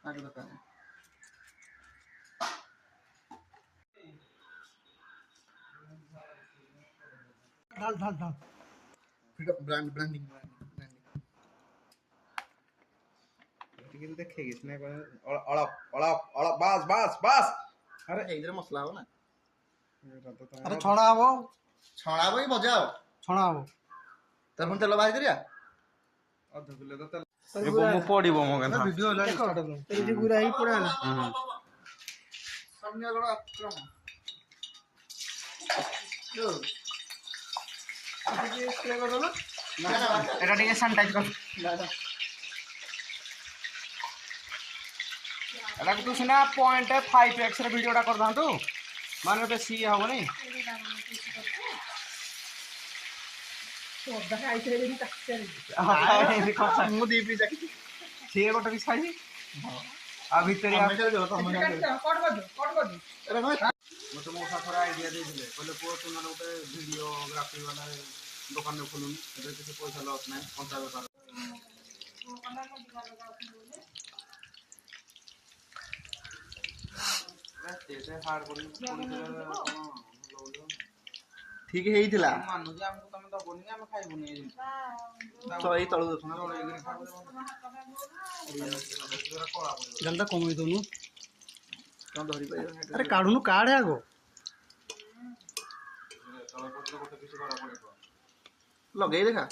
आगे बता ढाल ढाल ढाल फिर ब्रांडिंग ଟିକେ ଦେଖେଇ କିଛି ନାଇଁ ଅଳପ ଅଳପ ଅଳପ ବାସ୍ ବାସ୍ ବାସ୍ अरे ଏଇଥିରେ ମସଲା ହବ ନା अरे छणा हबो ଛଣା ହବ କି ଭଜା ହବ छणा हबो ତାର ପୁଣି ତେଲ ବାହାରି କରିବା ଅଧ କିଲୋ ତ ତେଲ ମୁଁ ପଡିବ ମୋ କଥା ଭିଡିଓ ହେଲା ଷ୍ଟାର୍ଟ ହେଲା ଏଇଠି ଗୁରା ହେଇ ପଡା ହେଲା ସୈନ୍ୟ ଗଣ ଆକ୍ରମଣ ଯୋ ଟିକେ ସ୍ପ୍ରେ कर दो ना ଏଟା ଟିକେ ସାନିଟାଇଜ କର ଏଟା ତୁ ସିନା 0.5x ରେ ଭିଡିଓଟା କରିଥାନ୍ତୁ ମାନେ ବେଶୀ ଇଏ ହବନି ମୁଁ ଦି ପିସ୍ ଆକି ସିଏ ଗୋଟେ ବି ଖାଇଛି ଆଉ ଭିତରେ ମତେ ମୋ ସାଥରେ ଆଇଡିଆ ଦେଇଥିଲେ କହିଲେ ପୁଅ ତୁ ମାନେ ଗୋଟେ ଭିଡିଓଗ୍ରାଫି ବାଲା ଦୋକାନରେ ଖୋଲୁନି ଏବେ କିଛି ପଇସା ଲସ୍ ନାହିଁ କଞ୍ଚା ବେପାର ଠିକ ହେଇଥିଲା ମାନୁଛି ଆମକୁ ତମେ ଦବନି ଆମେ ଖାଇବୁନି ତ ଏଇ ତଳୁ ଦେଖୁନ ଜଲଟା କମେଇ ଦଉନୁ କଣ ଧରି ପାରିବ ଆରେ କାଢୁନୁ କାଢେ ଆଗ ଗୋଟେ କିଛି ଧରା ପଡିବ ଲଗେଇ ଦେଖା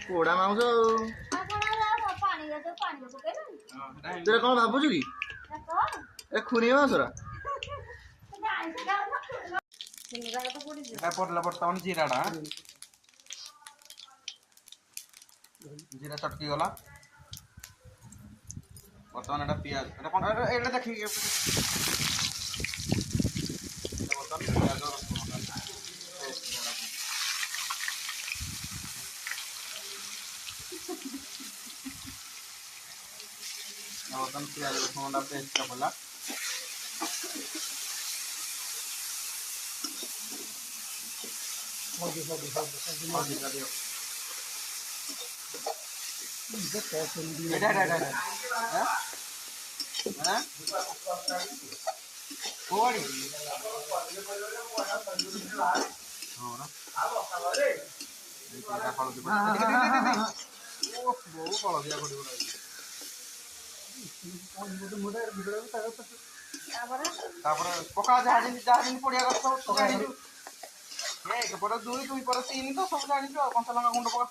ପୋଡା ମାଉସ ତେରେ କଣ ଭାବୁଛୁ କି ଏ ଖୁନି ମାଉସରା এটা পড়লা বর্তমান জিরাটা জিরা চটকি গলা বর্তমান এটা পেঁয়াজ এটা কোন এটা দেখি বর্তমান পেঁয়াজ বর্তমান পেঁয়াজ রসুনটা পেস্টটা বলা তারপরে পকা যাহা যেন পড়িয়া গছ সব জানিଛୁ এক পরে দুই দুই পরে তিন তো সব জানিଛୁ ଆଉ କଞ୍ଚା ଲଙ୍କା ଗୁଣ୍ଡ ପକା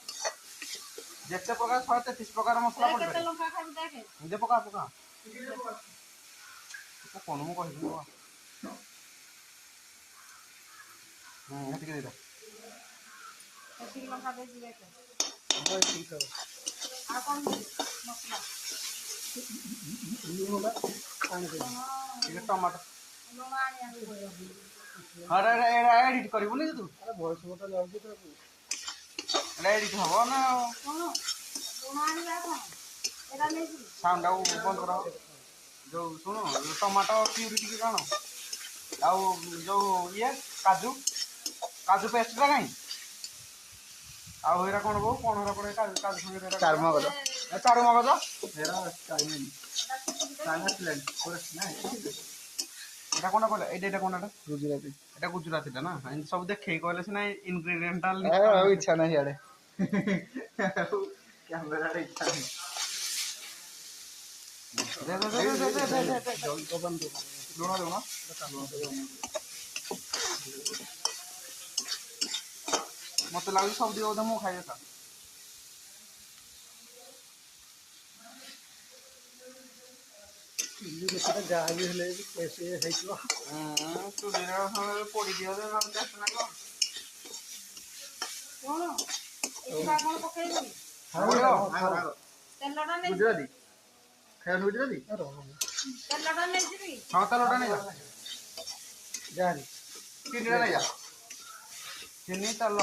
ଯେତେ ପ୍ରକାର 133 ପ୍ରକାର ମସଲା ପଡିବ କେତେ ଲଙ୍କା ଖାଇବୁ ଦେଖେ ନିଜେ ପକା ପକା କଣ ମୁଁ କହିବି ଏତିକି ଦେଇଦେ ଏତିକି ଲଙ୍କା ଦେଇଛି ଦେଖେ ठीक है ଆଉ କଣ ମସଲା लूणा पानी दे ଟିକେ ଟମାଟୋ ଲୁଣ ଆଣିବାକୁ ପଡିବ ଆରେ ଏଟା ଏଡିଟ କରିବୁନି ତୁ अरे वॉइस मोटा जाउची तो ଏଟା ଏଡିଟ ହବ ନା କଣ ଲୁଣ ଆଣିବା କଣ ଏଟା ନେଇଯିବି ସାଉଣ୍ଡ ବନ୍ଦ କର ଯୋଉ ଶୁଣ ଟମାଟୋ ପ୍ୟୁରି ଟିକେ କଣ ଆଉ ଯୋଉ ଇଏ କାଜୁ କାଜୁ ପେଷ୍ଟଟା କାଇଁ ଆଉ ଏରା କଣ ବୋ କଣ ଏରା ପଡେ କାଜୁ ସାଙ୍ଗରେ ଚାରୁମଗଜ ଚାରୁମଗଜ ଏରା ଚାଇନିଜ ଚାଇନାସ୍ଲ୍ୟାଣ୍ଡ ନା এটা কোনটা কইলা এটা কোনটা ଗୁଜୁରାତି এটা গুজরাতিটা না এমনি সব দেখেই কইলে সিনা ইনগ্রেডিয়েন্টাল ଆଉ ଇଚ୍ଛା ନାହିଁ ଇଆଡେ କ୍ୟାମେରାରେ ଇଚ୍ଛା ନାହିଁ ଲୁଣ ଲୁଣ ମତେ ଲାଗୁଛି ସବୁ ଦିଅ ବୋଧେ ମୁଁ ଖାଇଦେତା चिल्ली बेटा जहाँ भी हेले कैसे है तो ଚୁଲିରେ ପୋଡ଼ି ଦିଅ ଯେ ନହେଲେ ଟେଷ୍ଟ ଲାଗିବ କଣ ଏଇଟା କଣ ପକେଇବି ତେଲଟା ନେଇ ଗୁଜୁରାତି ଖାଇବା ଗୁଜୁରାତି ତେଲଟା ନେଇଯିବି ହଁ ତେଲଟା ନେଇଯା जारी ଚିନିଟା ନେଇଯା ଚିନି ତେଲ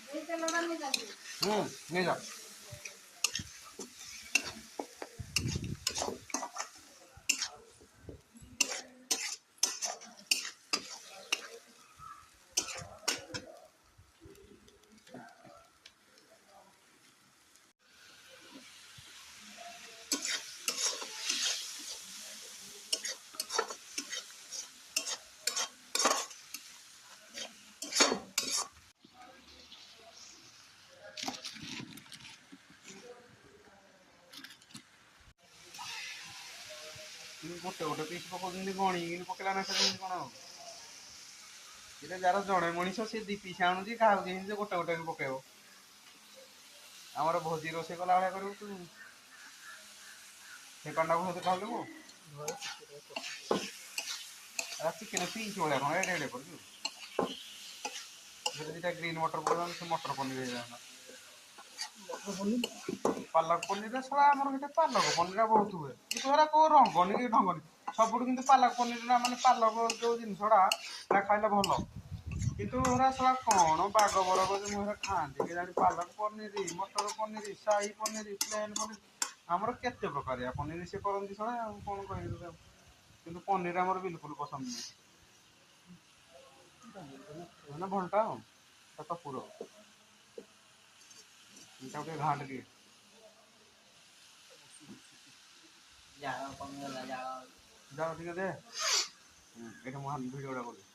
ଏଇ ତେଲଟା ନେଇଯା ନେଇଯା ଗୋଟେ ଗୋଟେ ପିସ୍ ପକଉଛନ୍ତି ଗଣିକିନି ପକେଇଲା ନା ସେମିତି କ'ଣ ହବ? ଏଇଟା ଯାର ଜଣେ ମଣିଷ ସେ 2 ପିସ୍ ଆଣୁଛି କାହାକୁ ଦେଇନି ଯେ ଗୋଟେ ଗୋଟେ ପକେଇବ। ଆମର ଭୋଜି ରୋଷେଇ କଲା ଭଳିଆ କରିବୁ ତୁ। ସେ କଣ୍ଡାକୁ ସହିତ ଖାଇଲୁ ଚିକେନ ପିସ୍ ଭଳିଆ କ'ଣ ଏଡ଼େ ଏଡ଼େ କରିଛୁ। ସେଥିରେ ଦୁଇଟା ଗ୍ରୀନ୍ ମଟର ପକେଇଥାନ୍ତୁ ସେ ମଟର ପନିର ହେଇଯାନ୍ତା। ପାଲକ ପନିର ସଳା ଆମର ସେଟା ପାଲକ ପନିର ବହୁତ ହୁଏ କିନ୍ତୁ ହେରା କୋଉ ରଙ୍ଗନି କି ଢଙ୍ଗନି। ସବୁଠୁ କିନ୍ତୁ ପାଲକ ପନିରଟା ମାନେ ପାଲକ ଯୋଉ ଜିନିଷଟା ସେଟା ଖାଇଲେ ଭଲ। କିନ୍ତୁ ହେରା ସଳା କ'ଣ ବାଗ ବରଗ ଯେ ମୁଁ ହେରା ଖାଆନ୍ତି କେଜାଣି ପାଲକ ପନିର, ମଟର ପନିର, ସାହି ପନିର, ପ୍ଲେନ୍ ପନିର ଆମର କେତେ ପ୍ରକାରିଆ ପନିର ସେ କରନ୍ତି ସଳା ଆଉ କ'ଣ କହିବି ତତେ। କିନ୍ତୁ ପନିର ଆମର ବିଲକୁଲ ପସନ୍ଦ ନୁହେଁ। ମାନେ ଭଲଟା ଆଉ ତ ପୁର ଏଇଟା ଟିକେ ଘାଣ୍ଟ ଟିକେ ଜାଳ କମିଗଲା ଜାଳ। ଯାଅ ଟିକେ ଦେ ଏଇଟା ମୁଁ ଭିଡ଼ିଓଟା କରୁଛି।